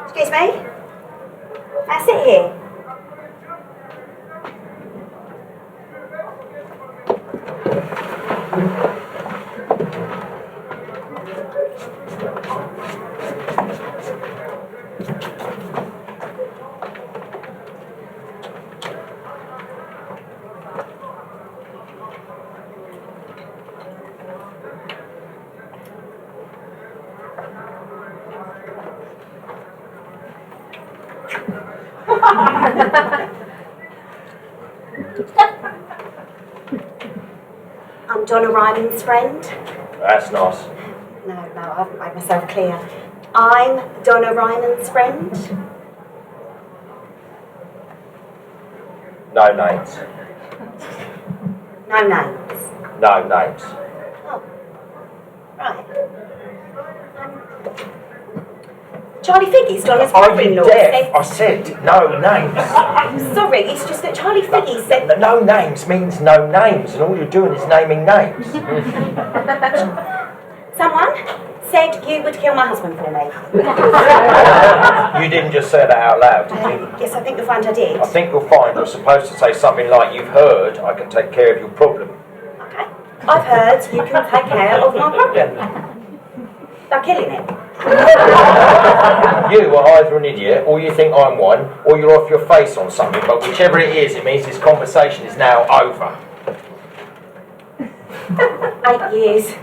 Excuse me? That's it here. I'm Donna Ryman's friend. That's nice. No, I haven't made myself clear. I'm Donna Ryman's friend. No names. No names. No names. Oh, right. Charlie Figgy's Donna's brother-in-law said... I said no names. Sorry, it's just that Charlie Figgy said... No names means no names, and all you're doing is naming names. Someone said you would kill my husband for me. You didn't just say that out loud, did you? Yes, I think you'll find I did. I think you'll find you're supposed to say something like, you've heard, I can take care of your problem. Okay. I've heard you can take care of my problem. By killing it. You are either an idiot, or you think I'm one, or you're off your face on something, but whichever it is, it means this conversation is now over. 8 years.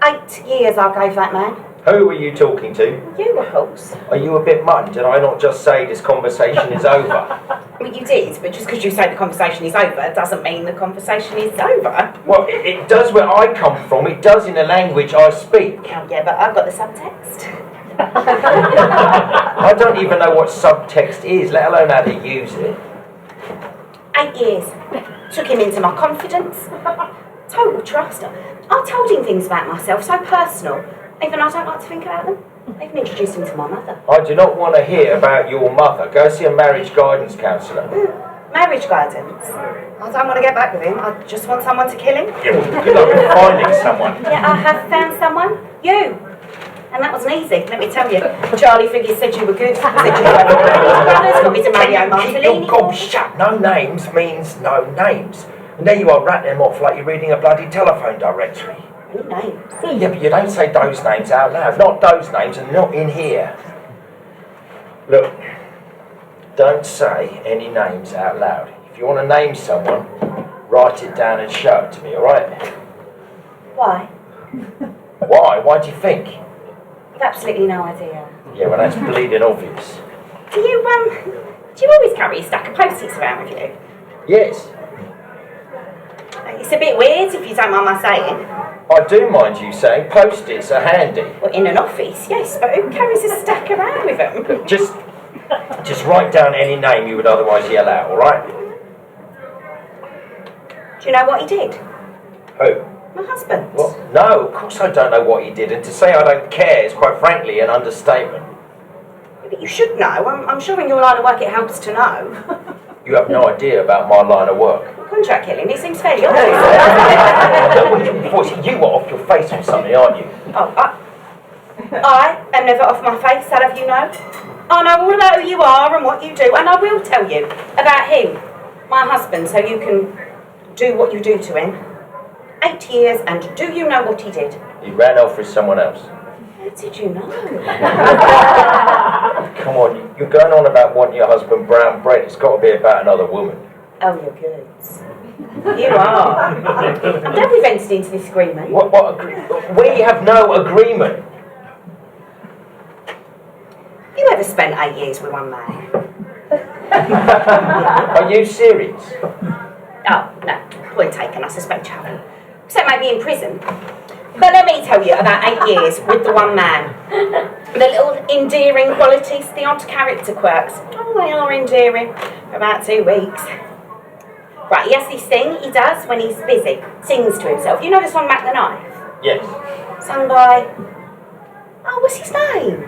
8 years I gave that man. Who were you talking to? You, of course. Are you a bit mum? Did I not just say this conversation is over? I mean, you did, but just because you say the conversation is over doesn't mean the conversation is over. Well, it does where I come from. It does in the language I speak. Oh, yeah, but I've got the subtext. I don't even know what subtext is, let alone how to use it. 8 years. Took him into my confidence. Total trust. I told him things about myself, so personal. Even I don't like to think about them. I even introduced him to my mother. I do not want to hear about your mother. Go see a marriage guidance counsellor. Marriage guidance? I don't want to get back with him. I just want someone to kill him. Yeah, well, good luck with finding someone. Yeah, I have found someone. You. And that wasn't easy, let me tell you. Charlie Figgy said you were good. Said you were brothers, got me to Mario Martellini. Keep your gob shut. No names means no names. And there you are, rattling them off like you're reading a bloody telephone directory. Any names? Yeah, but you don't say those names out loud. Not those names, and not in here. Look, don't say any names out loud. If you want to name someone, write it down and show it to me, alright? Why? Why? Why do you think? I've absolutely no idea. Yeah, well that's bleeding obvious. Do you always carry a stack of post-its around with you? Yes. It's a bit weird if you don't mind my saying. I do mind you saying post-its are handy. Well, in an office, yes, but who carries a stack around with them? Look, just write down any name you would otherwise yell out, alright? Do you know what he did? Who? My husband. What? No, of course I don't know what he did, and to say I don't care is quite frankly an understatement. Yeah, but you should know. I'm sure in your line of work it helps to know. You have no idea about my line of work. Contract killing, it seems fairly obvious. You were off your face on something, aren't you? Oh, I am never off my face, I'll have you know. I know all about who you are and what you do, and I will tell you about him, my husband, so you can do what you do to him. 8 years, and do you know what he did? He ran off with someone else. How did you know? Come on, you're going on about wanting your husband brown bread. It's got to be about another woman. Oh, you're good. You are. I'm glad we've entered into this agreement. What agreement? We have no agreement. You ever spent 8 years with one man? Are you serious? Oh, no. Point taken, I suspect you haven't. Except maybe in prison. But let me tell you about 8 years with the one man. The little endearing qualities, the odd character quirks. Oh, they are endearing. For about 2 weeks. Right, he has this thing he does when he's busy. Sings to himself. You know the song Mac the Knife? Yes. Sung by... Oh, what's his name?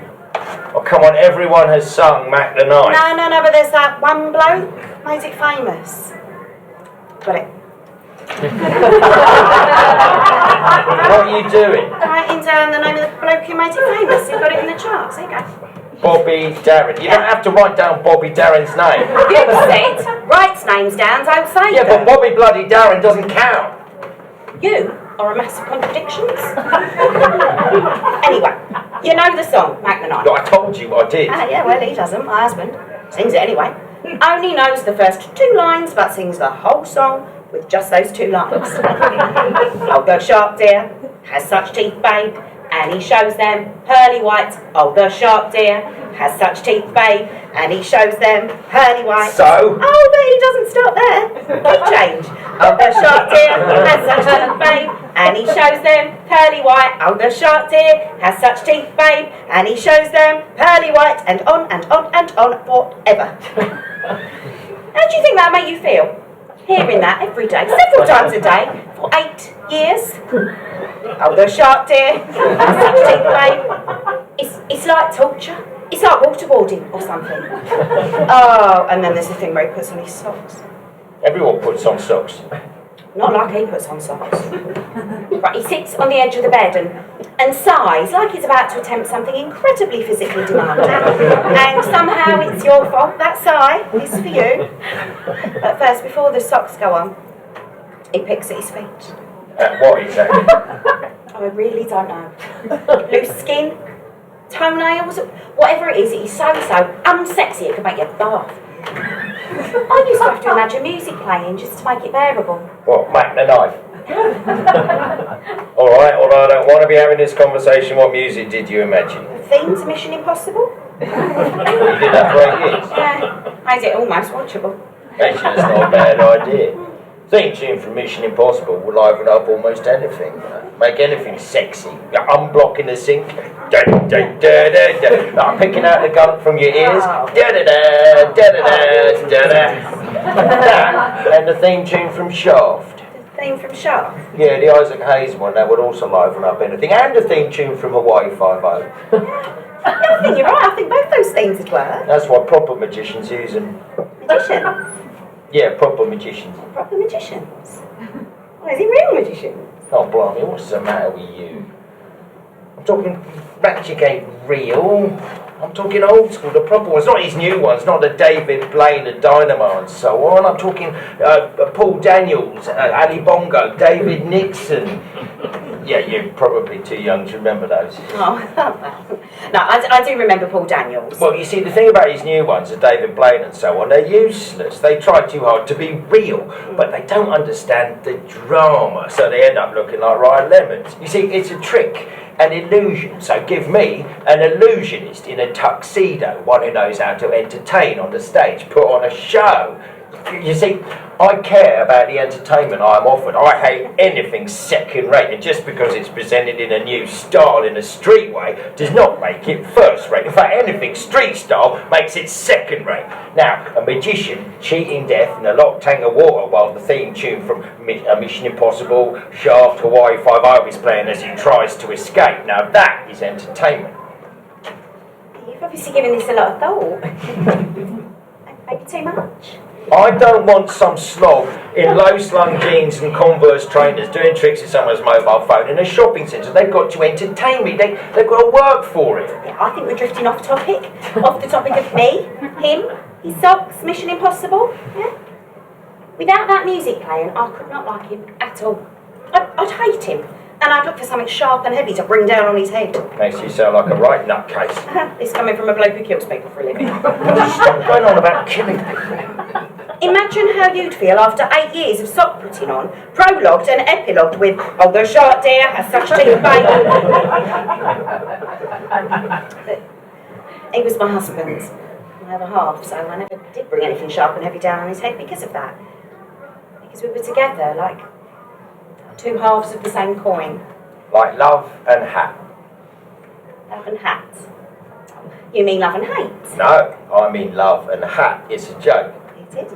Oh, come on, everyone has sung Mac the Knife. No, but there's that one bloke made it famous. Got it. What are you doing? Writing down the name of the bloke who made it famous. He got it in the charts. There you go. Bobby Darren. You don't have to write down Bobby Darren's name. You said writes names down, don't say Yeah, them. but Bobby bloody Darren doesn't count. You are a mass of contradictions. Anyway, you know the song, Mac the Knife. I told you I did. Yeah, well, he doesn't, my husband. Sings it anyway. Only knows the first 2 lines, but sings the whole song with just those 2 lines. Oh, the shark deer has such teeth, babe, and he shows them pearly white. Oh, the shark deer has such teeth, babe, and he shows them pearly white. So? Oh, but he doesn't stop there. Keep change. Oh, the shark deer has such teeth, babe, and he shows them pearly white. Oh, the shark deer has such teeth, babe, and he shows them pearly white, and on and on and on forever. How do you think that made you feel? Hearing that every day, several times a day, for 8 years. Oh, the shark deer has such teeth, babe. It's like torture. It's like waterboarding or something. Oh, and then there's the thing where he puts on his socks. Everyone puts on socks. Not like he puts on socks. Right, he sits on the edge of the bed and sighs like he's about to attempt something incredibly physically demanding. And somehow it's your fault, that sigh is for you. But first, before the socks go on, he picks at his feet. What exactly? I really don't know. Loose skin, toenails, whatever it is, it's so unsexy it could make you bath. I used to have to imagine music playing just to make it bearable. What, Mac the Knife? Alright, although I don't want to be having this conversation, what music did you imagine? The theme to Mission Impossible? You did that for 8 years? Yeah, made it almost watchable. Actually, that's not a bad idea. Theme tune from Mission Impossible will liven up almost anything. Make anything sexy. Unblocking the sink. Da, da, da, da, da. Like picking out the gun from your ears. Da, da, da, da, da, da, da. That, and the theme tune from Shaft. The theme from Shaft? Yeah, the Isaac Hayes one, that would also liven up anything. And the theme tune from Hawaii Five-0. Yeah, I think you're right. I think both those themes would work. That's what proper magicians use them. Magicians? Yeah, proper magicians. Proper magicians? Oh, is he real magicians? Oh, blimey, what's the matter with you? I'm talking magic ain't real. I'm talking old school, the proper ones, not these new ones, not the David Blaine, the Dynamo and so on. I'm talking Paul Daniels, Ali Bongo, David Nixon. Yeah, you're probably too young to remember those. Oh, no, I do remember Paul Daniels. Well, you see, the thing about these new ones, the David Blaine and so on, they're useless. They try too hard to be real, but they don't understand the drama, so they end up looking like Ryan Lemons. You see, it's a trick, an illusion. So give me an illusionist in a tuxedo, one who knows how to entertain on the stage, put on a show. You see, I care about the entertainment I am offered. I hate anything second rate, and just because it's presented in a new style in a street way does not make it first rate. In fact, anything street style makes it second rate. Now, a magician cheating death in a locked tank of water while the theme tune from Mission Impossible, Shaft, Hawaii Five-0 is playing as he tries to escape. Now that is entertainment. You've obviously given this a lot of thought. Maybe too much. I don't want some slob in low-slung jeans and Converse trainers doing tricks with someone's mobile phone in a shopping centre. They've got to entertain me. They've got to work for it. Yeah, I think we're drifting off topic. Off the topic of me, him, his socks, Mission Impossible. Yeah? Without that music playing, I could not like him at all. I'd hate him. And I'd look for something sharp and heavy to bring down on his head. Makes you sound like a right nutcase. This coming from a bloke who kills people for a living. Stop going on about killing people. Imagine how you'd feel after 8 years of sock putting on, prologued and epilogued with, oh, the shark deer has such teeth, babe. He was my husband, my other half, so I never did bring anything sharp and heavy down on his head because of that. Because we were together, like two halves of the same coin. Like love and hat. Love and hat. You mean love and hate? No, I mean love and hat. It's a joke. It is.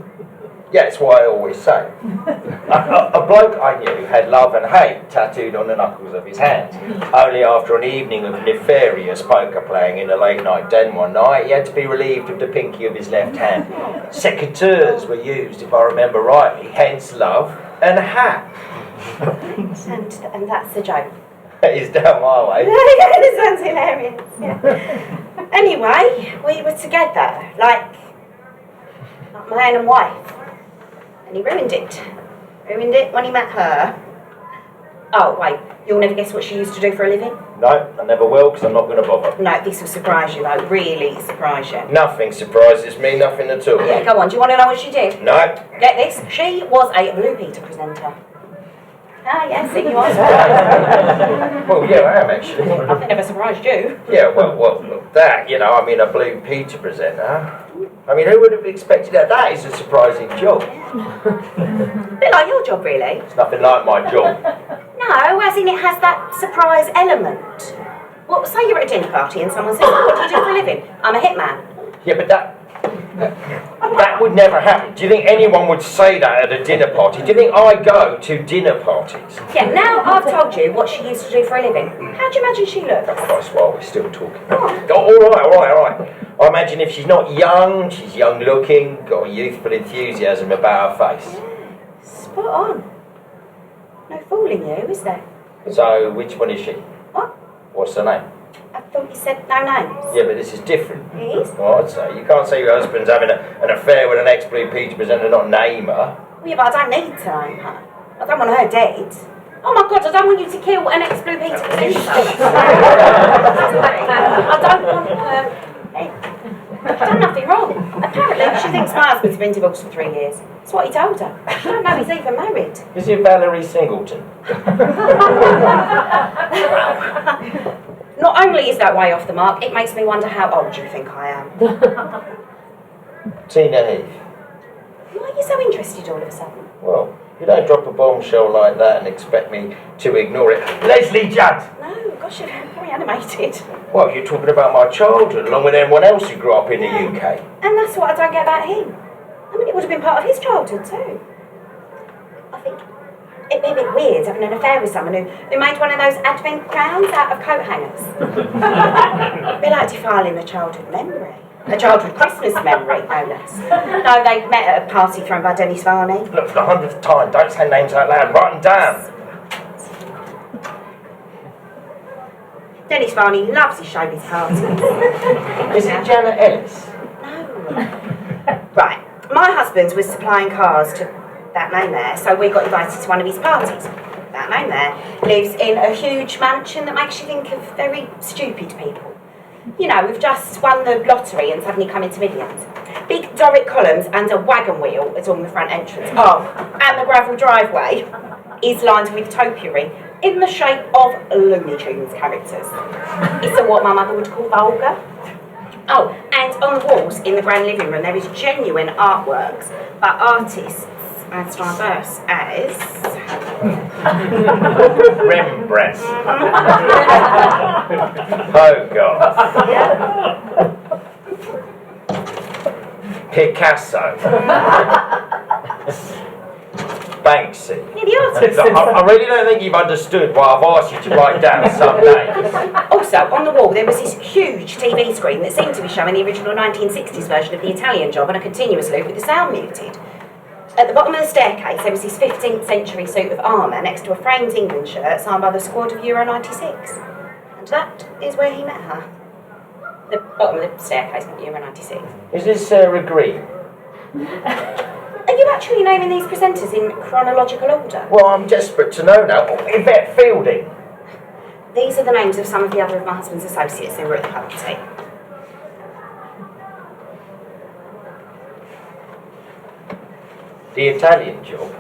Yeah, it's what I always say. A bloke I knew had love and hate tattooed on the knuckles of his hands. Only after an evening of nefarious poker playing in a late night den one night, he had to be relieved of the pinky of his left hand. Secateurs were used, if I remember rightly, hence love and hat. And that's the joke. It's down my way. It sounds hilarious. Yeah. Anyway, we were together, like man and wife. And he ruined it. Ruined it when he met her. Oh, wait, you'll never guess what she used to do for a living? No, I never will, because I'm not going to bother. No, this will surprise you, though. Really surprise you. Nothing surprises me, nothing at all. Yeah, go on. Do you want to know what she did? No. Get this. She was a Blue Peter presenter. Ah, yes, see, you are. Well, yeah, I am, actually. Nothing ever surprised you. Yeah, well, that, a Blue Peter presenter. I mean, who would have expected that? That is a surprising job. A bit like your job, really. It's nothing like my job. No, as in it has that surprise element. Well, say you're at a dinner party and someone says, what do you do for a living? I'm a hitman. Yeah, but that would never happen. Do you think anyone would say that at a dinner party? Do you think I go to dinner parties? Yeah, now I've told you what she used to do for a living. How do you imagine she looks? Oh, Christ, while we're still talking. Oh, all right. I imagine if she's not young, she's young looking, got a youthful enthusiasm about her face. Yeah, spot on. No fooling you, is there? So, which one is she? What? What's her name? I thought you said no names. Yeah, but this is different. It is? Well, I'd say. You can't say your husband's having an affair with an ex-Blue Peter presenter, not name her. Well, yeah, but I don't need to name her. I don't want her dead. Oh my God, I don't want you to kill an ex-Blue Peter presenter. I don't want her dead. I've done nothing wrong. Apparently, she thinks my husband's been divorced for 3 years. That's what he told her. She don't know he's even married. Is it Valerie Singleton? Not only is that way off the mark, it makes me wonder how old you think I am. Tina Heath. Why are you so interested all of a sudden? Well, you don't drop a bombshell like that and expect me to ignore it. Leslie Judd! No, gosh, you're very animated. Well, you're talking about my childhood, along with everyone else who grew up in the UK. And that's what I don't get about him. I mean, it would have been part of his childhood too. I think it'd be a bit weird having an affair with someone who made one of those advent crowns out of coat hangers. It'd be like defiling a childhood memory. A childhood Christmas memory, no less. No, they met at a party thrown by Dennis Varney. Look, for the 100th time, don't say names out loud, write them down. Dennis Varney loves his showbiz parties. Is it Janet Ellis? No. Right, my husband was supplying cars to that man there, so we got invited to one of his parties. That man there lives in a huge mansion that makes you think of very stupid people. You know, we've just won the lottery and suddenly come into millions. Big Doric columns and a wagon wheel is on the front entrance. Oh, and the gravel driveway is lined with topiary in the shape of Looney Tunes characters. It's what my mother would call vulgar. Oh, and on the walls in the grand living room there is genuine artworks by artists as diverse as Rembrandt. Hogarth. Picasso. Banksy. Yeah, the artists. I really don't think you've understood why I've asked you to write down some names. Also, on the wall there was this huge TV screen that seemed to be showing the original 1960s version of The Italian Job on a continuous loop with the sound muted. At the bottom of the staircase there was this 15th century suit of armour next to a framed England shirt signed by the squad of Euro 96. And that is where he met her. The bottom of the staircase at Euro 96. Is this Sarah Green? Are you actually naming these presenters in chronological order? Well, I'm desperate to know now. Yvette Fielding. These are the names of some of the other of my husband's associates who were at the party. The Italian Job,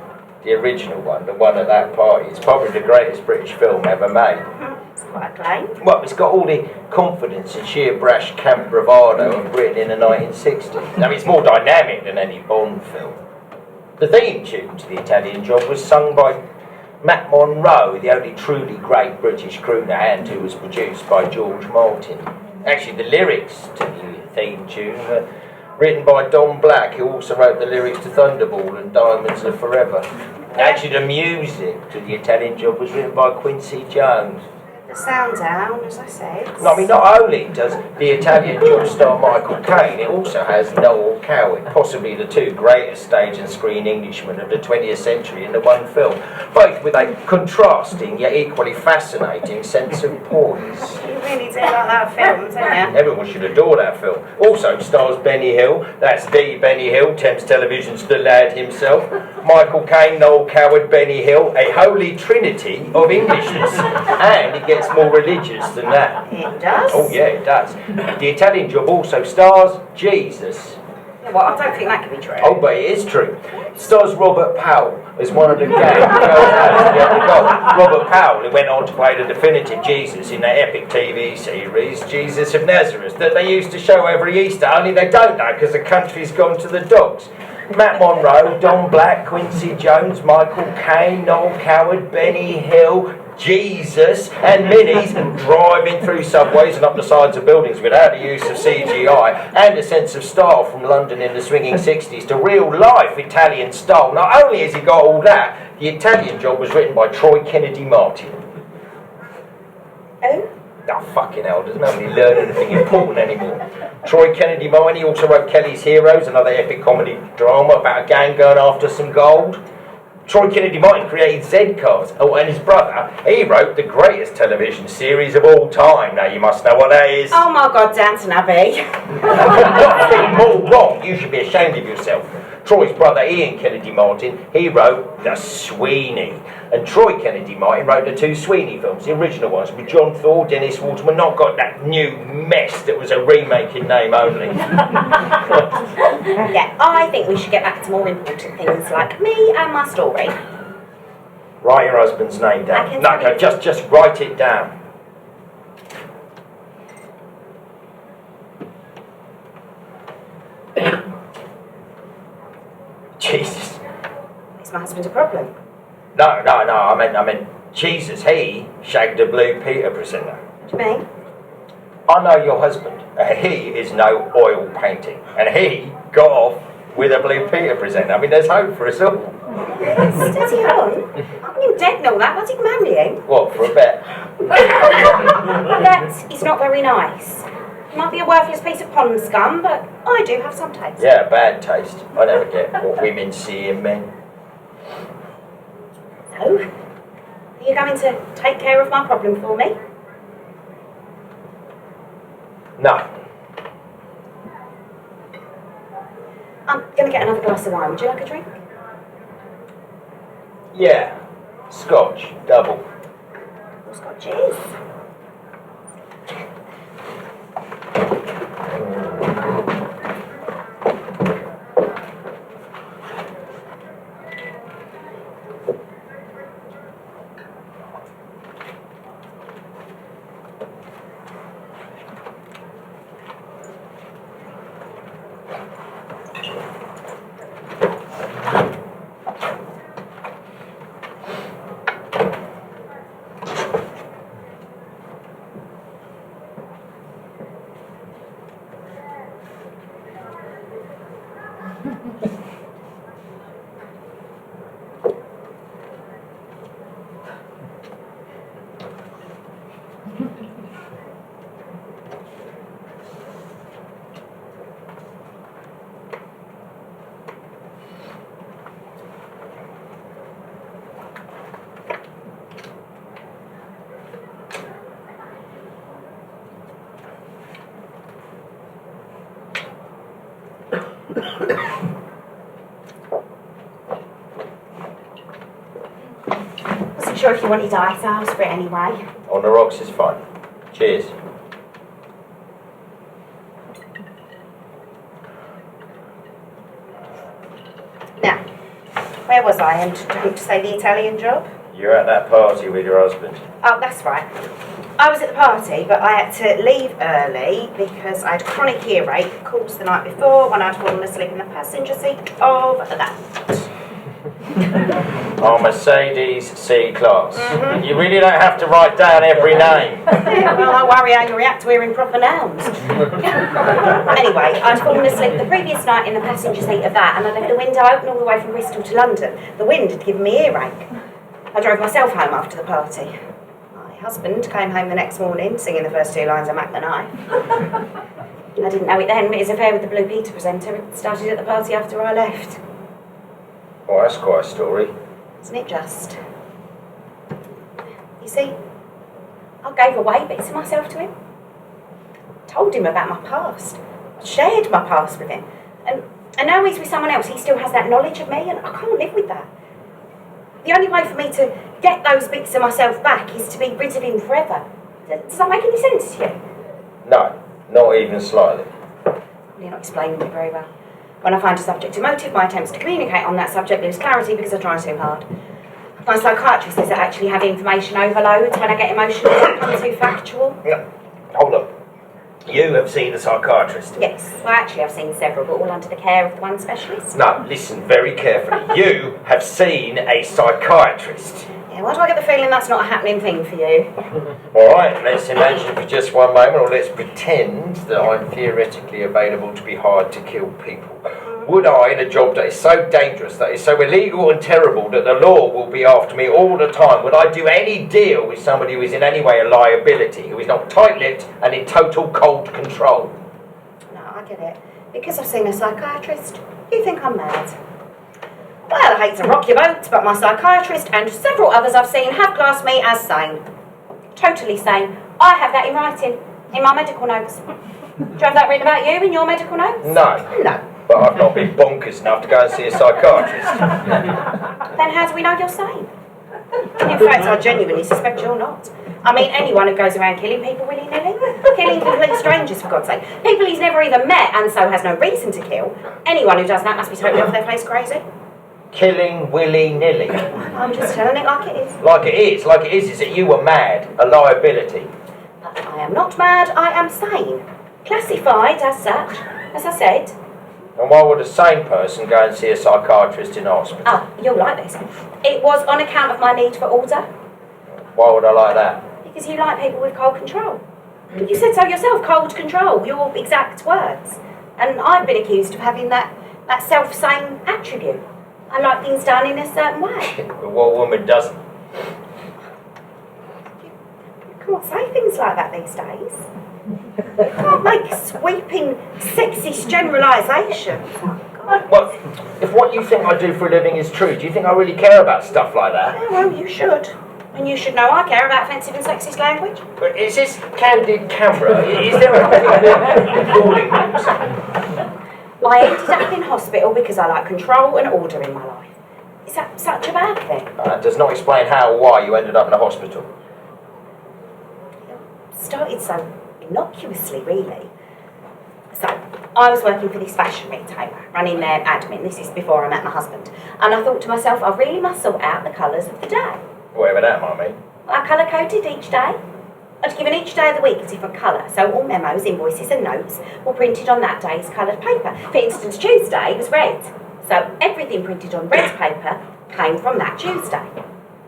the original one, the one at that party, is probably the greatest British film ever made. It's quite a claim. Well, it's got all the confidence and sheer brash camp bravado of Britain in the 1960s. Now, it's more dynamic than any Bond film. The theme tune to The Italian Job was sung by Matt Monro, the only truly great British crooner, and who was produced by George Martin. Actually, the lyrics to the theme tune Written by Don Black, who also wrote the lyrics to Thunderball and Diamonds Are Forever. Actually, the music to The Italian Job was written by Quincy Jones. The sound down, as I said. No, I mean, not only does The Italian Job star Michael Caine, it also has Noel Coward, possibly the two greatest stage and screen Englishmen of the 20th century in the one film, both with a contrasting yet equally fascinating sense of poise. You really do like that film, don't you? Everyone should adore that film. Also stars Benny Hill, that's the Benny Hill, Thames Television's the lad himself. Michael Caine, Noel Coward, Benny Hill, a holy trinity of Englishness. And it gets more religious than that. It does? Oh yeah, it does. The Italian Job also stars Jesus. Yeah, well, I don't think that can be true. Oh, but it is true. It stars Robert Powell as one of the gang. Robert Powell, who went on to play the definitive Jesus in that epic TV series, Jesus of Nazareth, that they used to show every Easter, only they don't now because the country's gone to the dogs. Matt Monro, Don Black, Quincy Jones, Michael Caine, Noel Coward, Benny Hill, Jesus and minis driving through subways and up the sides of buildings without the use of CGI and a sense of style from London in the swinging 60s to real life Italian style. Not only has he got all that, The Italian Job was written by Troy Kennedy Martin. Oh? Oh, fucking hell, doesn't nobody learn anything important anymore. Troy Kennedy Martin, he also wrote Kelly's Heroes, another epic comedy drama about a gang going after some gold. Troy Kennedy Martin created Z-Cars. Oh, and his brother, he wrote the greatest television series of all time. Now, you must know what that is. Oh my God, Downton Abbey. What's been more wrong? You should be ashamed of yourself. Troy's brother, Ian Kennedy Martin, he wrote The Sweeney. And Troy Kennedy Martin wrote the two Sweeney films, the original ones, with John Thor, Dennis Waterman, not got that new mess that was a remake in name only. Yeah, I think we should get back to more important things like me and my story. Write your husband's name down. No, just write it down. Jesus. Is my husband a problem? No, I meant Jesus, he shagged a Blue Peter presenter. What do you mean? I know your husband. He is no oil painting. And he got off with a Blue Peter presenter. I mean, there's hope for us all. Steady on. I knew dead and all that. Was he marrying? What, for a bet? That is not very nice. It might be a worthless piece of pond scum, but I do have some taste. Yeah, bad taste. I never get what women see in men. So, are you going to take care of my problem for me? No. I'm going to get another glass of wine. Would you like a drink? Yeah. Scotch. Double. What scotch is? Wasn't sure if you wanted ice, I'll ask for it anyway. On the rocks is fine. Cheers. Now, where was I? And to say The Italian Job? You're at that party with your husband. Oh, that's right. I was at the party, but I had to leave early because I had chronic earache calls the night before when I'd fallen asleep in the passenger seat of that. Our Mercedes C-Class. You really don't have to write down every name. Yeah, well, I worry how you react to hearing proper nouns. Anyway, I'd fallen asleep the previous night in the passenger seat of that, and I left the window open all the way from Bristol to London. The wind had given me earache. I drove myself home after the party. My husband came home the next morning, singing the first 2 lines of Mac the Knife. I didn't know it then, but his affair with the Blue Peter presenter had started at the party after I left. Well, that's quite a story. Isn't it just? You see, I gave away bits of myself to him. Told him about my past. I shared my past with him. And now he's with someone else, he still has that knowledge of me, and I can't live with that. The only way for me to get those bits of myself back is to be rid of him forever. Does that make any sense to you? No, not even slightly. You're not explaining it very well. When I find a subject emotive, my attempts to communicate on that subject lose clarity because I try too hard. My psychiatrist says I actually have information overloads when I get emotional and become too factual. No, hold on. You have seen a psychiatrist? Yes, well actually I've seen several, but all under the care of the one specialist. No, listen very carefully. You have seen a psychiatrist. Yeah, why do I get the feeling that's not a happening thing for you? Alright, let's imagine for just one moment, or let's pretend that I'm theoretically available to be hired to kill people. Would I, in a job that is so dangerous, that is so illegal and terrible that the law will be after me all the time, would I do any deal with somebody who is in any way a liability, who is not tight-lipped and in total cold control? No, I get it. Because I've seen a psychiatrist, you think I'm mad. Well, I hate to rock your boat, but my psychiatrist and several others I've seen have classed me as sane. Totally sane. I have that in writing, in my medical notes. Do you have that written about you in your medical notes? No. No. But I've not been bonkers enough to go and see a psychiatrist. Then how do we know you're sane? In fact, I genuinely suspect you're not. I mean, anyone who goes around killing people willy-nilly, killing complete strangers for God's sake, people he's never even met and so has no reason to kill, anyone who does that must be totally off their face crazy. Killing willy-nilly. I'm just telling it like it is. Like it is that you were mad, a liability. But I am not mad, I am sane. Classified as such, as I said. And why would a sane person go and see a psychiatrist in hospital? Ah, you'll like this. It was on account of my need for order. Why would I like that? Because you like people with cold control. You said so yourself, cold control, your exact words. And I've been accused of having that self-same attribute. I like things done in a certain way. But what woman doesn't? You can't say things like that these days. You can't make sweeping, sexist generalisations. Well, if what you think I do for a living is true, do you think I really care about stuff like that? Yeah, well, you should. And you should know I care about offensive and sexist language. But is this candid camera? Is there a recording room? I ended up in hospital because I like control and order in my life. Is that such a bad thing? That does not explain how or why you ended up in a hospital. It started so innocuously, really. So, I was working for this fashion retailer, running their admin. This is before I met my husband. And I thought to myself, I really must sort out the colours of the day. Whatever that might mean. I colour-coded each day. I'd given each day of the week a different colour, so all memos, invoices and notes were printed on that day's coloured paper. For instance, Tuesday was red, so everything printed on red paper came from that Tuesday.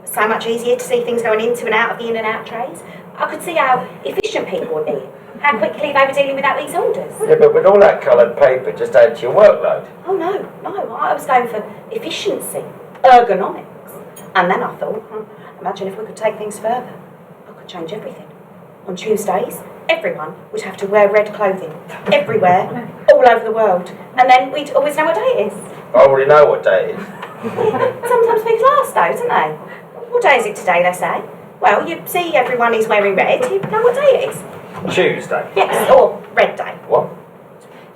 So much easier to see things going into and out of the in and out trays. I could see how efficient people were being, how quickly they were dealing with out these orders. Yeah, but with all that coloured paper just add to your workload. Oh no, I was going for efficiency, ergonomics. And then I thought, imagine if we could take things further. I could change everything. On Tuesdays, everyone would have to wear red clothing, everywhere, all over the world. And then we'd always know what day it is. I already know what day it is. Sometimes people ask though, don't they? What day is it today, they say? Well, you see everyone is wearing red, you know what day it is. Tuesday. Yes, or red day. What?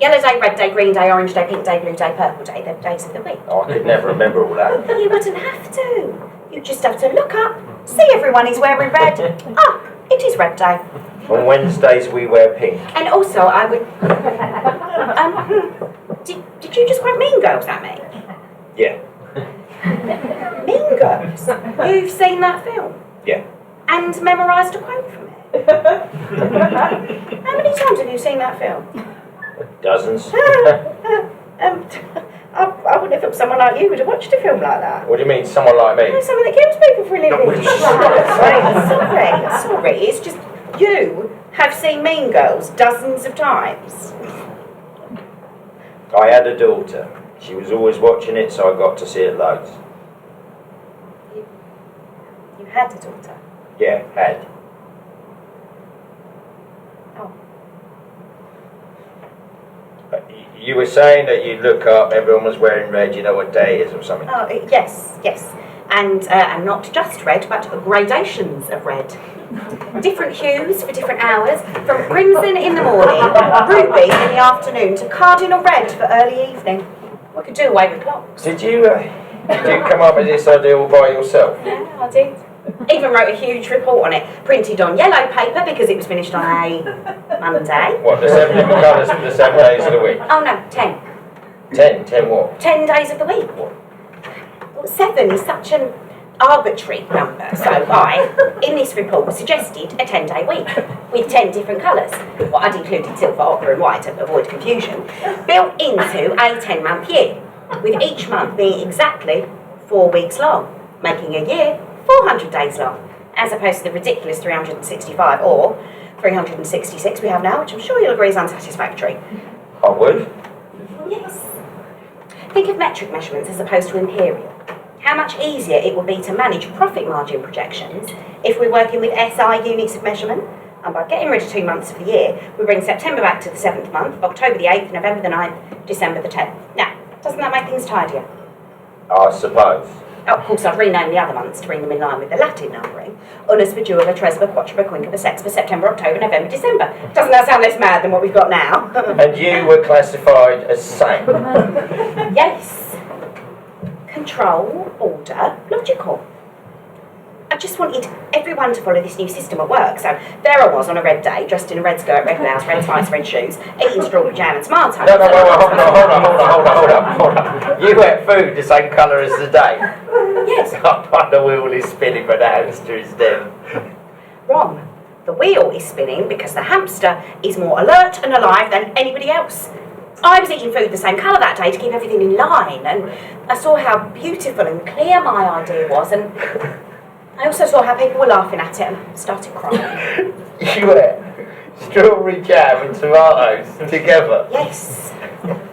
Yellow day, red day, green day, orange day, pink day, blue day, purple day, the days of the week. Oh, I could never remember all that. You wouldn't have to. You just have to look up, see everyone is wearing red. Ah, it is red day. On Wednesdays we wear pink. And also I would... did you just quote Mean Girls at me? Yeah. Mean Girls? You've seen that film? Yeah. And memorised a quote from it? How many times have you seen that film? Dozens. I wouldn't have thought someone like you would have watched a film like that. What do you mean, someone like me? You know, someone that kills people for a living. No, Sorry. It's just you have seen Mean Girls dozens of times. I had a daughter. She was always watching it, so I got to see it loads. You had a daughter? Yeah, had. Oh. You were saying that you look up, everyone was wearing red, you know what day it is or something? Oh, yes. And not just red, but gradations of red. Different hues for different hours, from crimson in the morning, ruby in the afternoon, to cardinal red for early evening. We could do away with clocks. Did you come up with this idea all by yourself? Yeah, I did. Even wrote a huge report on it, printed on yellow paper because it was finished on a Monday. What, the 7 different colours for the 7 days of the week? Oh no, 10. 10 what? 10 days of the week. Well, 7 is such an arbitrary number, so I, in this report, suggested a 10-day week with 10 different colours. Well, I'd included silver, ochre and white to avoid confusion, built into a 10-month year, with each month being exactly 4 weeks long, making a year 400 days long, as opposed to the ridiculous 365 or 366 we have now, which I'm sure you'll agree is unsatisfactory. I would. Yes. Think of metric measurements as opposed to imperial. How much easier it would be to manage profit margin projections if we're working with SI units of measurement. And by getting rid of 2 months of the year, we bring September back to the 7th month, October the 8th, November the 9th, December the 10th. Now, doesn't that make things tidier? I suppose. Oh, of course, I've renamed the other months to bring them in line with the Latin numbering. Unus, Vajula, Tresba, Quattuba, Quincunba, Sexba, September, October, November, December. Doesn't that sound less mad than what we've got now? And you were classified as sane. Yes. Control, order, logical. I just wanted everyone to follow this new system at work. So there I was on a red day, dressed in a red skirt, red blouse, red tights, red shoes, eating strawberry jam and tomatoes. No, hold on. You ate food the same colour as the day. Yes. The wheel is spinning, but the hamster is dead. Wrong. The wheel is spinning because the hamster is more alert and alive than anybody else. I was eating food the same colour that day to keep everything in line, and I saw how beautiful and clear my idea was, and I also saw how people were laughing at it and started crying. You ate strawberry jam and tomatoes together? Yes.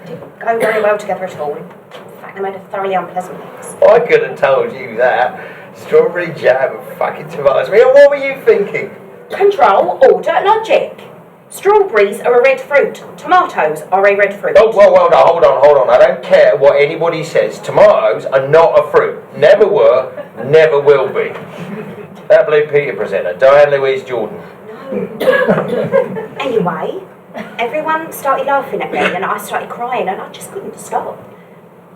Didn't go very well together at all. In fact, they made a thoroughly unpleasant mix. I could have told you that. Strawberry jam and fucking tomatoes. What were you thinking? Control, order, logic. Strawberries are a red fruit. Tomatoes are a red fruit. Oh, well, no, hold on. I don't care what anybody says. Tomatoes are not a fruit. Never were, never will be. That Blue Peter presenter, Diane Louise Jordan. Anyway, everyone started laughing at me and I started crying and I just couldn't stop.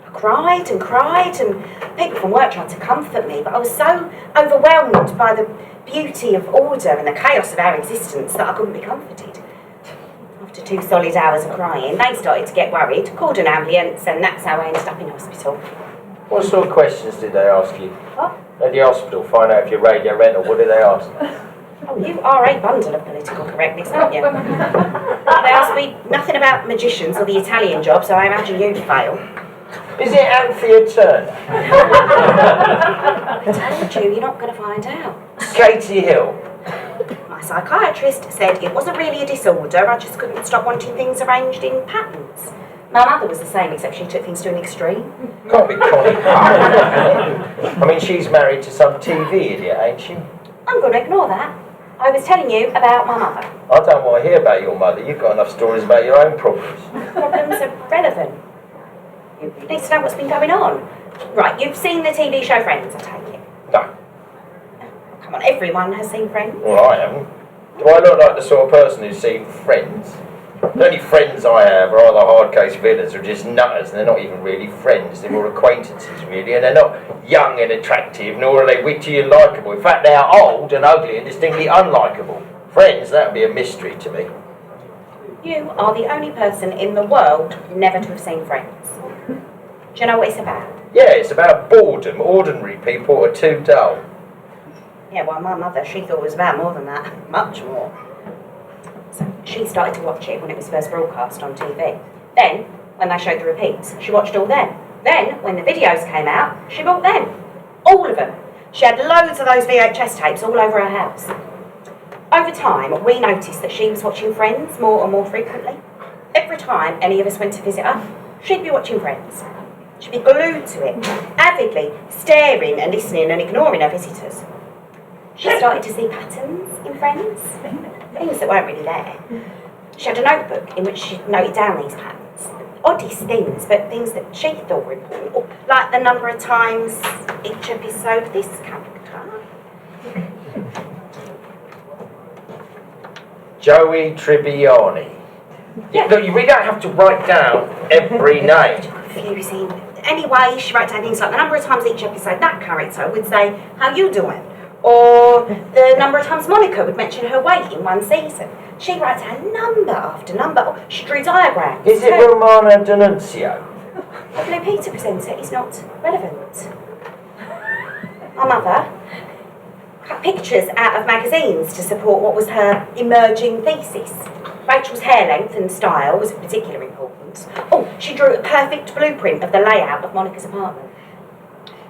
I cried and people from work tried to comfort me, but I was so overwhelmed by the beauty of order and the chaos of our existence that I couldn't be comforted. After 2 solid hours of crying, they started to get worried, called an ambulance, and that's how I ended up in hospital. What sort of questions did they ask you? What? At the hospital, find out if you're radio rental. What did they ask? Oh, you are a bundle of political correctness, aren't you? They asked me nothing about magicians or the Italian job, so I imagine you'd fail. Is it Anthea Turner? I told you, you're not going to find out. Katie Hill? My psychiatrist said it wasn't really a disorder, I just couldn't stop wanting things arranged in patterns. My mother was the same, except she took things to an extreme. Can't be Connie. I mean, she's married to some TV idiot, ain't she? I'm going to ignore that. I was telling you about my mother. I don't want to hear about your mother. You've got enough stories about your own problems. Problems are relevant. You need to know what's been going on. Right, you've seen the TV show Friends, I take it. No. Come on, everyone has seen Friends. Well, I haven't. Do I look like the sort of person who's seen Friends? The only friends I have are either hard case villains or just nutters, and they're not even really friends. They're more acquaintances, really, and they're not young and attractive, nor are they witty and likeable. In fact, they are old and ugly and distinctly unlikable. Friends, that would be a mystery to me. You are the only person in the world never to have seen Friends. Do you know what it's about? Yeah, it's about boredom. Ordinary people are too dull. Yeah, well, my mother, she thought it was about more than that. Much more. So she started to watch it when it was first broadcast on TV. Then, when they showed the repeats, she watched all them. Then, when the videos came out, she bought them. All of them. She had loads of those VHS tapes all over her house. Over time, we noticed that she was watching Friends more and more frequently. Every time any of us went to visit her, she'd be watching Friends. She'd be glued to it, avidly staring and listening and ignoring her visitors. She started to see patterns in Friends, things that weren't really there. She had a notebook in which she noted down these patterns. Oddest things, but things that she thought were important, like the number of times each episode this character. Joey Tribbiani. Yeah. Look, you really don't have to write down every name. Confusing. Anyway, she wrote down things like the number of times each episode that character would say, "How you doing?" Or the number of times Monica would mention her weight in one season. She writes down number after number. She drew diagrams. Is it Romana D'Annunzio? The Blue Peter presenter is not relevant. Our mother cut pictures out of magazines to support what was her emerging thesis. Rachel's hair length and style was of particular importance. Oh, she drew a perfect blueprint of the layout of Monica's apartment.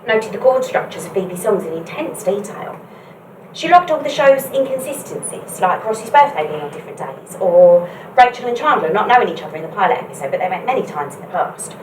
Noted the chord structures of Phoebe's songs in intense detail. She logged all the show's inconsistencies, like Ross's birthday being on different days, or Rachel and Chandler not knowing each other in the pilot episode, but they met many times in the past.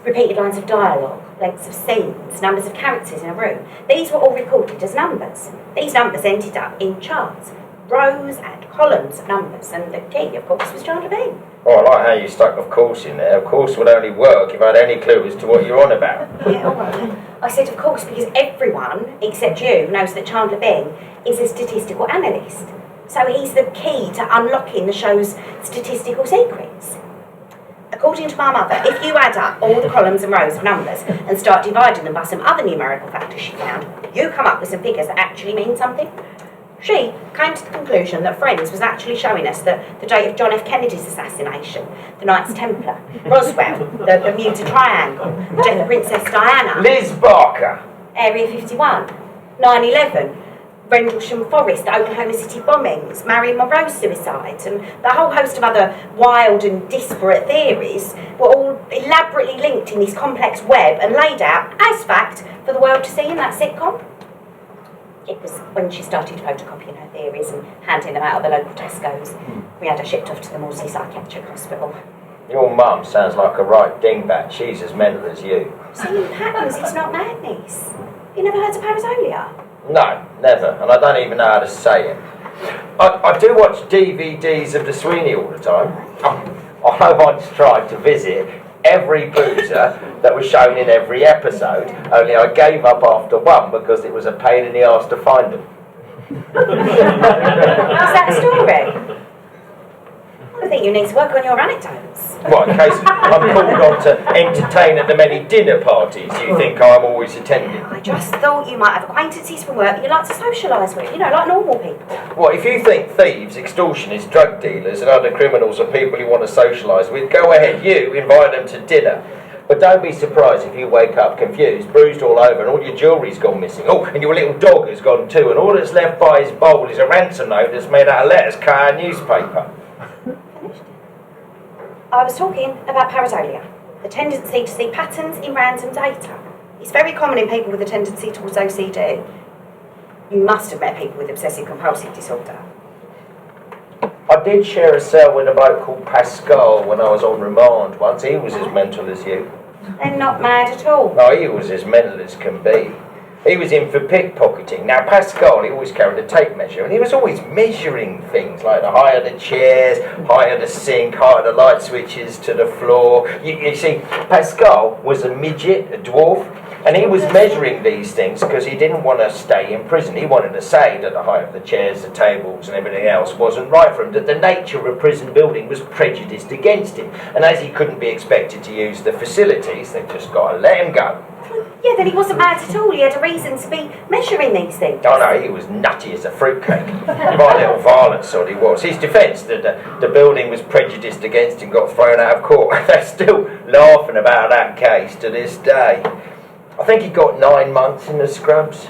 Repeated lines of dialogue, lengths of scenes, numbers of characters in a room. These were all recorded as numbers. These numbers ended up in charts, rows and columns of numbers, and the key, of course, was Chandler Bing. Oh, I like how you stuck "of course" in there. Of course would only work if I had any clue as to what you're on about. Yeah, all right. I said, of course, because everyone, except you, knows that Chandler Bing is a statistical analyst. So he's the key to unlocking the show's statistical secrets. According to my mother, if you add up all the columns and rows of numbers and start dividing them by some other numerical factors she found, you come up with some figures that actually mean something. She came to the conclusion that Friends was actually showing us that the date of John F. Kennedy's assassination, the Knights Templar, Roswell, the Bermuda Triangle, the death of Princess Diana, Liz Barker. Area 51, 9/11, Rendlesham Forest, the Oklahoma City bombings, Marilyn Monroe's suicide, and the whole host of other wild and disparate theories were all elaborately linked in this complex web and laid out as fact for the world to see in that sitcom. It was when she started photocopying her theories and handing them out at the local Tesco's. We had her shipped off to the Morsey Psychiatric Hospital. Your mum sounds like a right dingbat. She's as mental as you. Seeing patterns is not madness. You never heard of pareidolia? No, never. And I don't even know how to say it. I do watch DVDs of the Sweeney all the time. I once tried to visit every boozer that was shown in every episode, only I gave up after one because it was a pain in the arse to find them. Is that a story? I think you need to work on your anecdotes. What, in case I'm called on to entertain at the many dinner parties you think I'm always attending? I just thought you might have acquaintances from work that you'd like to socialise with, you know, like normal people. What, if you think thieves, extortionists, drug dealers and other criminals are people you want to socialise with, go ahead, you invite them to dinner. But don't be surprised if you wake up confused, bruised all over, and all your jewellery's gone missing. Oh, and your little dog has gone too, and all that's left by his bowl is a ransom note that's made out of letters cut out of newspaper. I was talking about pareidolia, the tendency to see patterns in random data. It's very common in people with a tendency towards OCD. You must have met people with obsessive-compulsive disorder. I did share a cell with a bloke called Pascal when I was on remand once. He was as mental as you. They're not mad at all. No, he was as mental as can be. He was in for pickpocketing. Now, Pascal, he always carried a tape measure, and he was always measuring things, like the higher the chairs, higher the sink, higher the light switches to the floor. You see, Pascal was a midget, a dwarf, and he was measuring these things because he didn't want to stay in prison. He wanted to say that the height of the chairs, the tables, and everything else wasn't right for him, that the nature of a prison building was prejudiced against him. And as he couldn't be expected to use the facilities, they've just got to let him go. Yeah, then he wasn't mad at all. He had a reason to be measuring these things. Oh no, he was nutty as a fruitcake. Right little violent sort he was. His defence that the building was prejudiced against him got thrown out of court. They're still laughing about that case to this day. I think he got 9 months in the scrubs.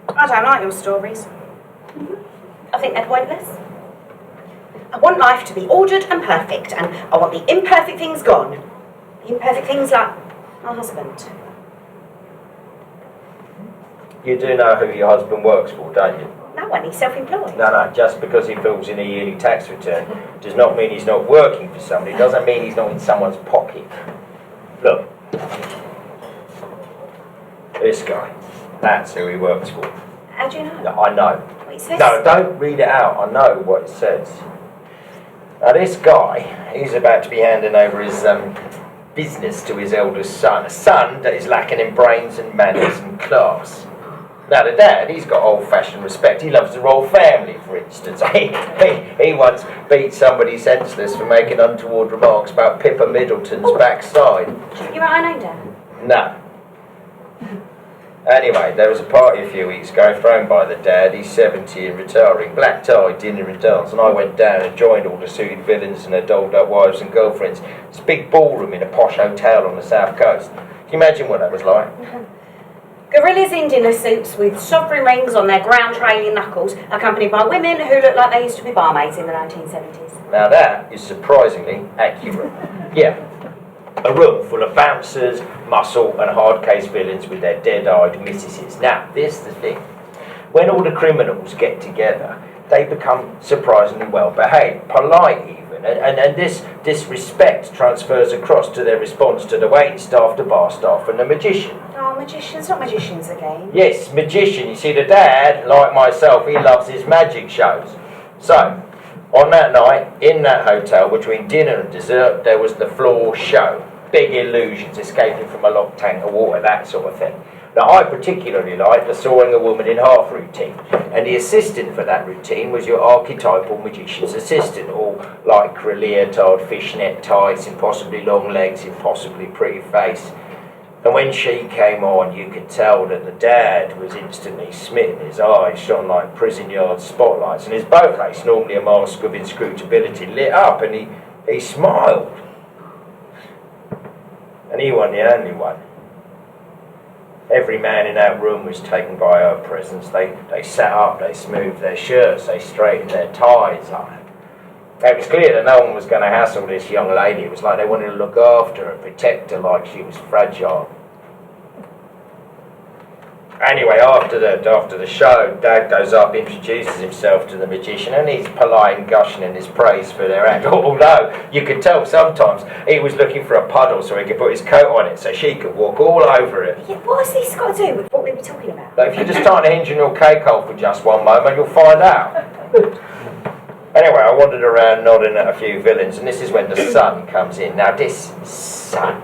I don't like your stories. I think they're pointless. I want life to be ordered and perfect, and I want the imperfect things gone. The imperfect things like My husband. You do know who your husband works for, don't you? No one, he's self-employed. No, just because he fills in a yearly tax return does not mean he's not working for somebody. It doesn't mean he's not in someone's pocket. Look. This guy. That's who he works for. How do you know? No, I know. What it says? No, don't read it out. I know what it says. Now, this guy, he's about to be handing over his business to his eldest son. A son that is lacking in brains and manners and class. Now, the dad, he's got old-fashioned respect. He loves the royal family, for instance. He once beat somebody senseless for making untoward remarks about Pippa Middleton's backside. You're right, I know, Dad. No. Anyway, there was a party a few weeks ago thrown by the dad. He's 70 and retiring. Black tie, dinner and dance. And I went down and joined all the suited villains and their dolled-up wives and girlfriends. It's a big ballroom in a posh hotel on the south coast. Can you imagine what that was like? Gorillas in dinner suits with sovereign rings on their ground trailing knuckles, accompanied by women who look like they used to be barmaids in the 1970s. Now that is surprisingly accurate. Yeah. A room full of bouncers, muscle and hard case villains with their dead-eyed missuses. Now, this is the thing. When all the criminals get together, they become surprisingly well-behaved, polite even, and this respect transfers across to their response to the waiting staff, the bar staff and the magician. Oh, magicians, not magicians again. Yes, magician. You see, the dad, like myself, he loves his magic shows. So, on that night, in that hotel, between dinner and dessert, there was the floor show. Big illusions, escaping from a locked tank of water, that sort of thing. Now, I particularly liked the sawing a woman in half routine, and the assistant for that routine was your archetypal magician's assistant, all lycra, leotard, fishnet tights, impossibly long legs, impossibly pretty face. And when she came on, you could tell that the dad was instantly smitten. His eyes shone like prison yard spotlights, and his bow face, normally a mask of inscrutability, lit up, and he smiled. And he wasn't the only one. Every man in that room was taken by her presence. They sat up, they smoothed their shirts, they straightened their ties. It was clear that no one was going to hassle this young lady. It was like they wanted to look after her, protect her like she was fragile. Anyway, after the show, Dad goes up, introduces himself to the magician, and he's polite and gushing in his praise for their act. Although, you could tell sometimes he was looking for a puddle so he could put his coat on it so she could walk all over it. Yeah, what's this got to do with what we were talking about? But if you just start to hinge on your cake hole for just one moment, you'll find out. Anyway, I wandered around nodding at a few villains, and this is when the son comes in. Now, this son,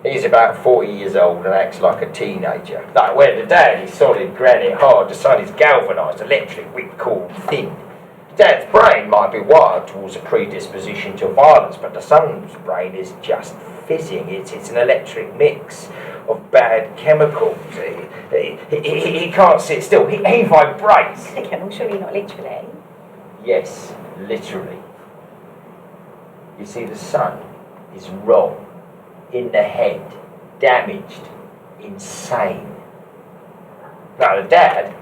he's about 40 years old and acts like a teenager. Like, where the dad is solid, granite, hard, the son is galvanised, electric, whipcord, thin. Dad's brain might be wired towards a predisposition to violence, but the son's brain is just fizzing. It's an electric mix of bad chemicals. He can't sit still. He vibrates. Okay, I'm surely not literally. Yes, literally. You see, the son is wrong. In the head, damaged, insane. Now the dad,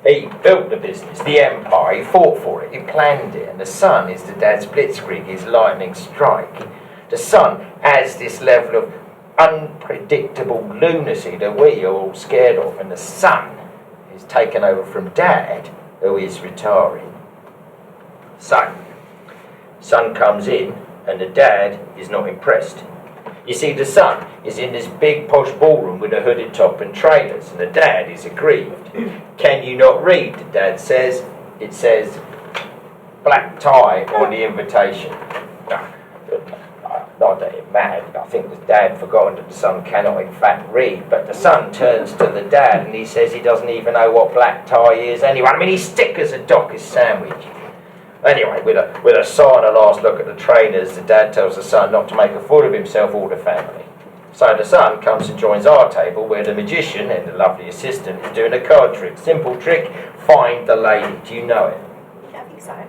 he built the business, the empire, he fought for it, he planned it, and the son is the dad's blitzkrieg, his lightning strike. The son has this level of unpredictable lunacy that we are all scared of, and the son is taken over from dad, who is retiring. So, son comes in, and the dad is not impressed. You see, the son is in this big posh ballroom with a hooded top and trainers, and the dad is aggrieved. Can you not read? The dad says. It says black tie on the invitation. Not that it mattered. I think the dad forgotten that the son cannot in fact read, but the son turns to the dad and he says he doesn't even know what black tie is anyway. I mean, he's thick as a Docker's sandwich. Anyway, with a sigh and a last look at the trainers, the dad tells the son not to make a fool of himself or the family. So the son comes and joins our table where the magician and the lovely assistant is doing a card trick. Simple trick, find the lady. Do you know it? I think so.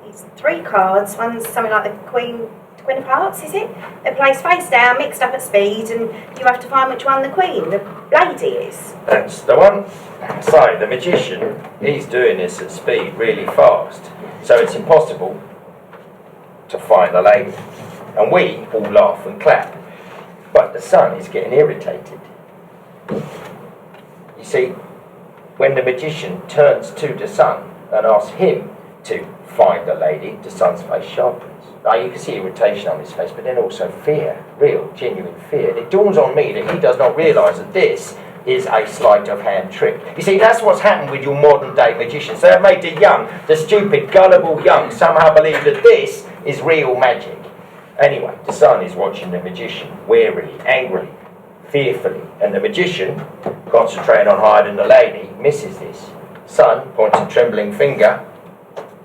It's 3 cards. One's something like the Queen of Hearts, is it? They're placed face down, mixed up at speed, and you have to find which one the Queen, the lady, is. That's the one. So the magician, he's doing this at speed really fast. So it's impossible to find the lady. And we all laugh and clap. But the son is getting irritated. You see, when the magician turns to the son and asks him to find the lady, the son's face sharpens. Now you can see irritation on his face, but then also fear, real, genuine fear. And it dawns on me that he does not realise that this is a sleight of hand trick. You see, that's what's happened with your modern day magicians. They have made the young, the stupid, gullible young, somehow believe that this is real magic. Anyway, the son is watching the magician, warily, angrily, fearfully, and the magician, concentrating on hiding the lady, misses this. Son points a trembling finger,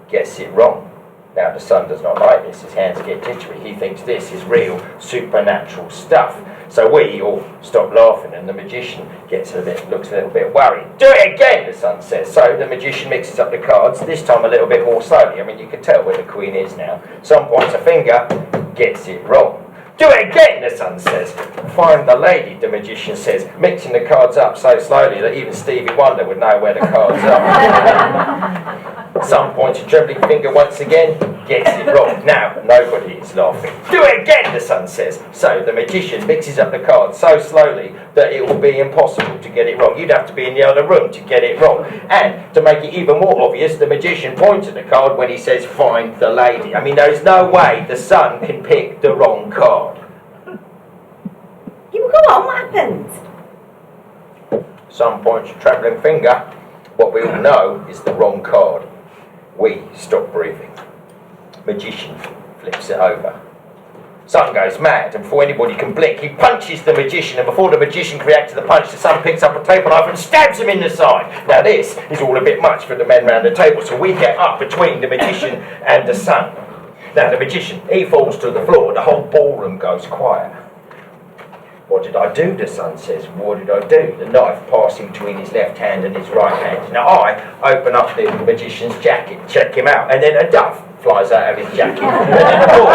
gets it wrong. Now the son does not like this, his hands get jittery, he thinks this is real supernatural stuff. So we all stop laughing and the magician looks a little bit worried. Do it again, the son says. So the magician mixes up the cards, this time a little bit more slowly. I mean, you can tell where the queen is now. Son points a finger, gets it wrong. Do it again, the son says. Find the lady, the magician says, mixing the cards up so slowly that even Stevie Wonder would know where the cards are. Son points a trembling finger once again, gets it wrong. Now, nobody is laughing. Do it again, the son says. So the magician mixes up the cards so slowly that it will be impossible to get it wrong. You'd have to be in the other room to get it wrong. And to make it even more obvious, the magician points at the card when he says, find the lady. I mean, there's no way the son can pick the wrong card. You go on, what happened? Son points a trembling finger. What we all know is the wrong card. We stop breathing. Magician flips it over. Son goes mad, and before anybody can blink, he punches the magician, and before the magician can react to the punch, the son picks up a table knife and stabs him in the side. Now this is all a bit much for the men round the table, so we get up between the magician and the son. Now the magician, he falls to the floor, the whole ballroom goes quiet. What did I do, the son says. What did I do? The knife passing between his left hand and his right hand. Now I open up the magician's jacket, check him out, and then a dove flies out of his jacket, and then a ball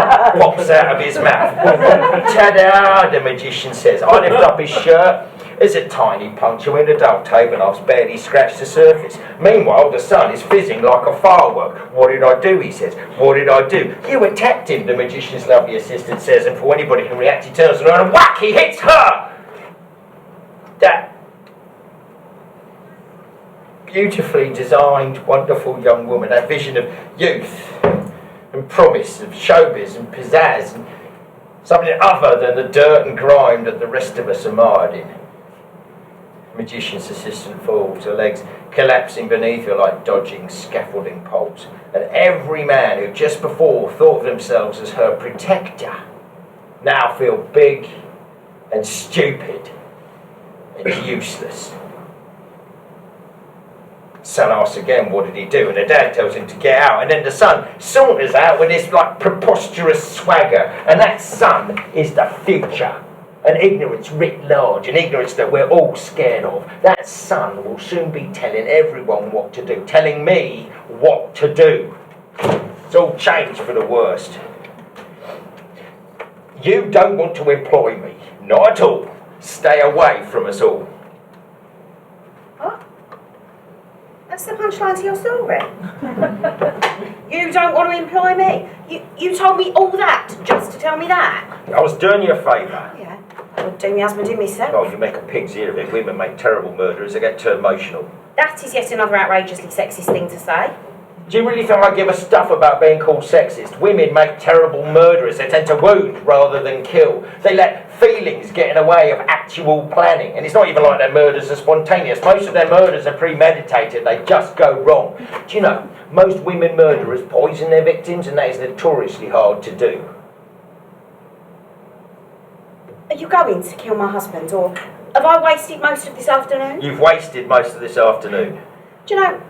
pops out of his mouth. Ta-da, the magician says. I lift up his shirt. There's a tiny puncture in the dull table, and I've barely scratched the surface. Meanwhile, the sun is fizzing like a firework. What did I do, he says. What did I do? You attacked him, the magician's lovely assistant says, and before anybody can react, he turns around and whack, he hits her! That beautifully designed, wonderful young woman, that vision of youth and promise, of showbiz and pizzazz, and something other than the dirt and grime that the rest of us are mired in. Magician's assistant falls, her legs collapsing beneath her like dodging scaffolding poles. And every man who just before thought of themselves as her protector now feel big and stupid and useless. Son asks again, what did he do? And the dad tells him to get out. And then the son saunters out with this like preposterous swagger. And that son is the future. An ignorance writ large, an ignorance that we're all scared of. That son will soon be telling everyone what to do, telling me what to do. It's all changed for the worst. You don't want to employ me, not at all. Stay away from us all. What? That's the punchline to your story. You don't want to employ me? You told me all that just to tell me that? I was doing you a favour. Yeah. I would do my husband in myself. Oh, you make a pig's ear of it. Women make terrible murderers. They get too emotional. That is yet another outrageously sexist thing to say. Do you really think I give a stuff about being called sexist? Women make terrible murderers. They tend to wound rather than kill. They let feelings get in the way of actual planning. And it's not even like their murders are spontaneous. Most of their murders are premeditated. They just go wrong. Do you know, most women murderers poison their victims, and that is notoriously hard to do. Are you going to kill my husband, or have I wasted most of this afternoon? You've wasted most of this afternoon. Do you know,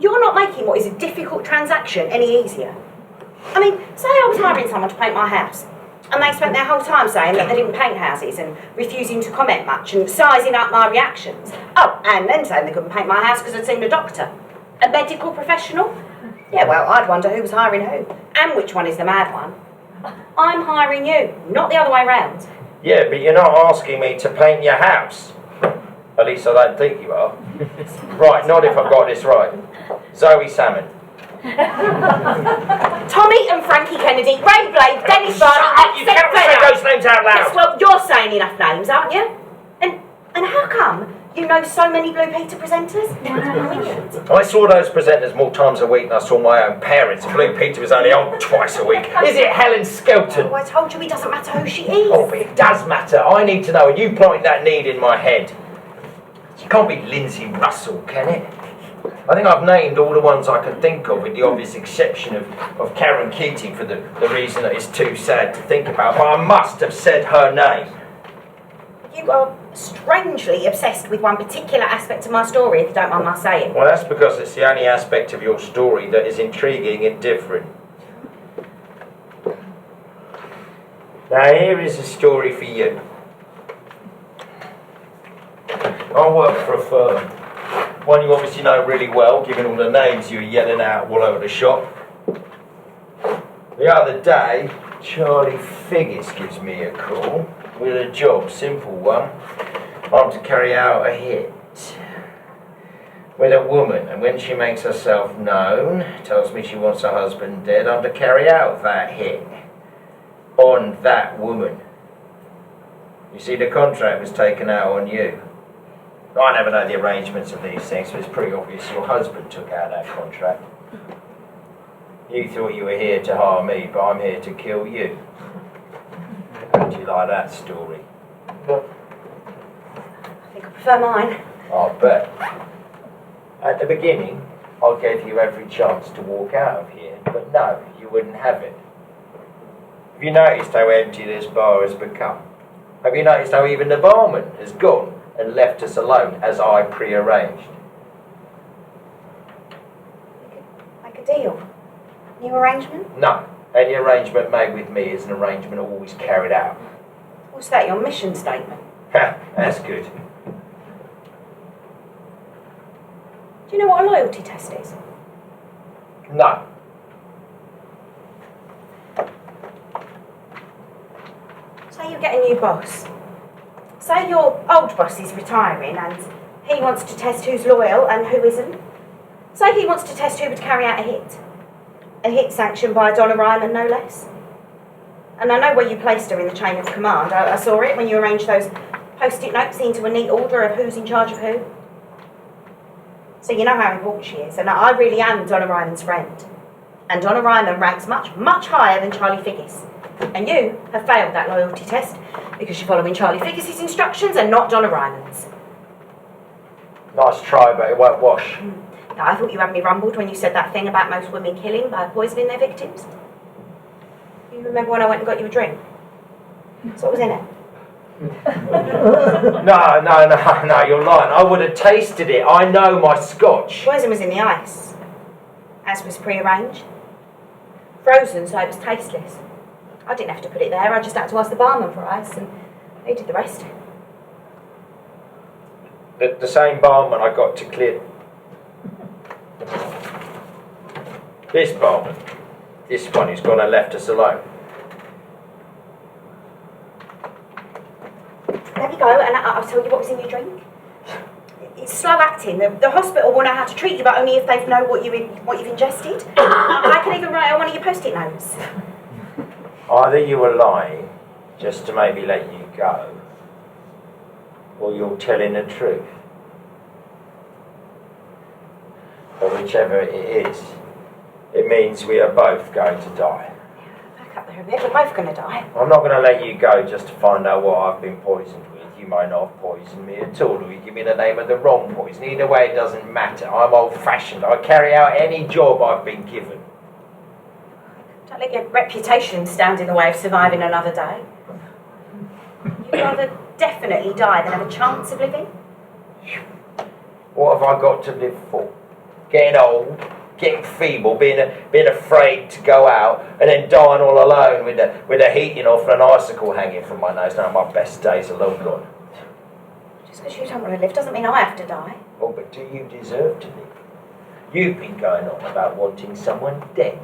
you're not making what is a difficult transaction any easier. I mean, say I was hiring someone to paint my house, and they spent their whole time saying that they didn't paint houses and refusing to comment much and sizing up my reactions. Oh, and then saying they couldn't paint my house because I'd seen a doctor. A medical professional? Yeah, well, I'd wonder who was hiring who, and which one is the mad one. I'm hiring you, not the other way round. Yeah, but you're not asking me to paint your house. At least I don't think you are. Right, not if I've got this right. Zoe Salmon. Tommy and Frankie Kennedy, Ray Blake, Dennis Barnes, Shut up, you can't say those names out loud. Yes, well, you're saying saying enough names, aren't you? And how come you know so many Blue Peter presenters? I saw those presenters more times a week than I saw my own parents. Blue Peter was only on twice a week. Is it Helen Skelton? Oh, I told you it doesn't matter who she is. Oh, but it does matter. I need to know. And you planted that need in my head. It can't be Lindsay Russell, can it? I think I've named all the ones I can think of, with the obvious exception of Karen Keating, for the reason that it's too sad to think about. But I must have said her name. You are strangely obsessed with one particular aspect of my story, if you don't mind my saying. Well, that's because it's the only aspect of your story that is intriguing and different. Now, here is a story for you. I work for a firm, one you obviously know really well, given all the names you were yelling out all over the shop. The other day, Charlie Figgis gives me a call with a job, simple one. I'm to carry out a hit with a woman, and when she makes herself known, tells me she wants her husband dead, I'm to carry out that hit on that woman. You see, the contract was taken out on you. I never know the arrangements of these things, but it's pretty obvious your husband took out that contract. You thought you were here to harm me, but I'm here to kill you. How do you like that story? I think I prefer mine. I bet. At the beginning, I gave you every chance to walk out of here, but no, you wouldn't have it. Have you noticed how empty this bar has become? Have you noticed how even the barman has gone and left us alone, as I prearranged? Make a deal. New arrangement? No. Any arrangement made with me is an arrangement always carried out. What's that, your mission statement? Ha, that's good. Do you know what a loyalty test is? No. Say you get a new boss. Say your old boss is retiring and he wants to test who's loyal and who isn't. Say he wants to test who would carry out a hit. A hit sanctioned by Donna Ryman, no less. And I know where you placed her in the chain of command. I saw it when you arranged those post-it notes into a neat order of who's in charge of who. So you know how important she is. And I really am Donna Ryman's friend. And Donna Ryman ranks much, much higher than Charlie Figgis. And you have failed that loyalty test because you're following Charlie Figgis' instructions and not Donna Ryman's. Nice try, but it won't wash. Now, I thought you had me rumbled when you said that thing about most women killing by poisoning their victims. You remember when I went and got you a drink? So what was in it? No, you're lying. I would have tasted it. I know my scotch. Poison was in the ice, as was prearranged. Frozen, so it was tasteless. I didn't have to put it there, I just had to ask the barman for ice, and they did the rest. The same barman I got to clear. This barman. This one who's gone and left us alone. There we go, and I'll tell you what was in your drink. It's slow acting. The hospital will know how to treat you, but only if they know what you've ingested. I can even write on one of your post-it notes. Either you were lying, just to maybe let you go, or you're telling the truth. But whichever it is, it means we are both going to die. Back up there a bit, we're both going to die. I'm not going to let you go just to find out what I've been poisoned with. You might not have poisoned me at all, or you give me the name of the wrong poison. Either way, it doesn't matter. I'm old-fashioned. I carry out any job I've been given. Don't let your reputation stand in the way of surviving another day. You'd rather definitely die than have a chance of living. What have I got to live for? Getting old, getting feeble, being afraid to go out, and then dying all alone with the heating off and an icicle hanging from my nose. Now my best days are long gone. Just because you don't want to live doesn't mean I have to die. Oh, but do you deserve to live? You've been going on about wanting someone dead.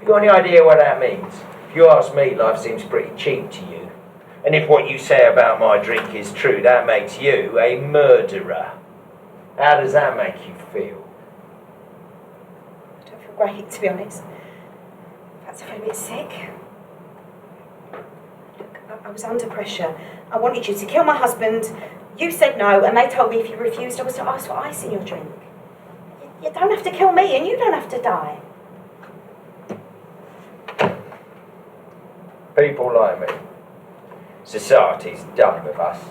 You got any idea what that means? If you ask me, life seems pretty cheap to you. And if what you say about my drink is true, that makes you a murderer. How does that make you feel? I don't feel great, to be honest. Perhaps I feel a bit sick. Look, I was under pressure. I wanted you to kill my husband. You said no, and they told me if you refused, I was to ask for ice in your drink. You don't have to kill me, and you don't have to die. People like me. Society's done with us.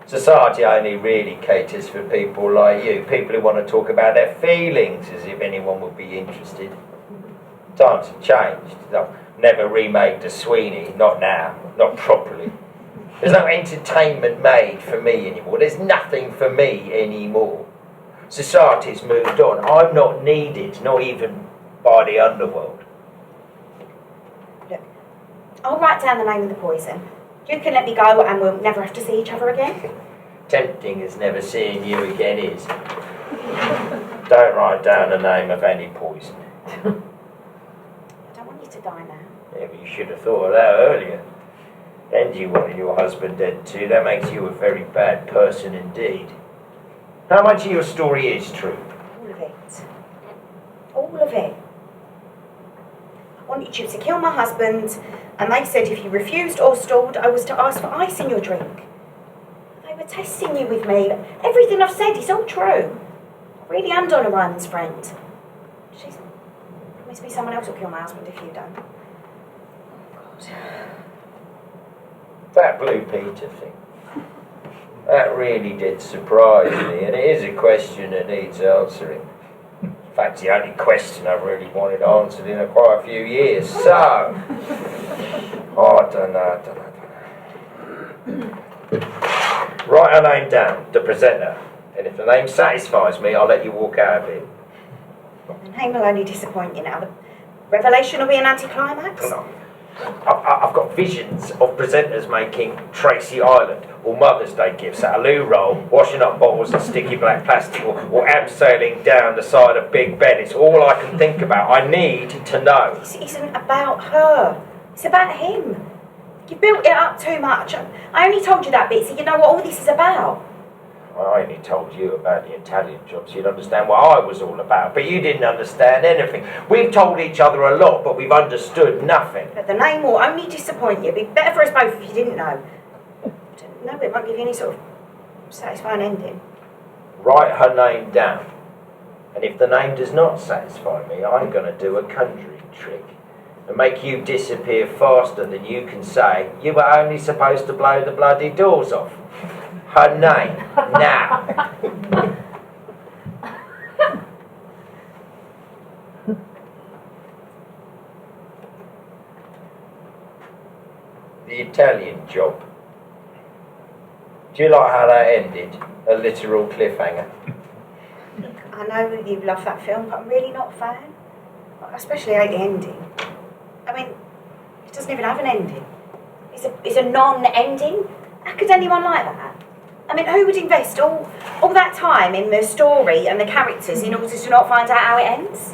Society only really caters for people like you, people who want to talk about their feelings as if anyone would be interested. Times have changed. They'll never remake the Sweeney, not now, not properly. There's no entertainment made for me anymore. There's nothing for me anymore. Society's moved on. I'm not needed, not even by the underworld. Look, I'll write down the name of the poison. You can let me go and we'll never have to see each other again. Tempting as never seeing you again is. Don't write down the name of any poison. I don't want you to die now. Yeah, but you should have thought of that earlier. And you wanted your husband dead too. That makes you a very bad person indeed. How much of your story is true? All of it. All of it. I wanted you to kill my husband, and they said if you refused or stalled, I was to ask for ice in your drink. They were testing you with me. Everything I've said is all true. I really am Donna Ryman's friend. She's promised me someone else will kill my husband if you don't. Oh, God. That Blue Peter thing. That really did surprise me, and it is a question that needs answering. In fact, it's the only question I've really wanted answered in quite a few years. So, I don't know. Write her name down, the presenter, and if the name satisfies me, I'll let you walk out of it. The name will only disappoint you now. The revelation will be an anticlimax. No. I've got visions of presenters making Tracy Island or Mother's Day gifts at a loo roll, washing up bottles of sticky black plastic, or abseiling down the side of Big Ben. It's all I can think about. I need to know. This isn't about her. It's about him. You built it up too much. I only told you that bit so you know what all this is about. I only told you about the Italian jobs. You'd understand what I was all about, but you didn't understand anything. We've told each other a lot, but we've understood nothing. But the name will only disappoint you. It'd be better for us both if you didn't know. No, it won't give you any sort of satisfying ending. Write her name down. And if the name does not satisfy me, I'm going to do a conjuring trick and make you disappear faster than you can say, you were only supposed to blow the bloody doors off. Her name, now. The Italian job. Do you like how that ended? A literal cliffhanger. I know you love that film, but I'm really not a fan. I especially hate the ending. I mean, it doesn't even have an ending. It's a non-ending. How could anyone like that? I mean, who would invest all that time in the story and the characters in order to not find out how it ends?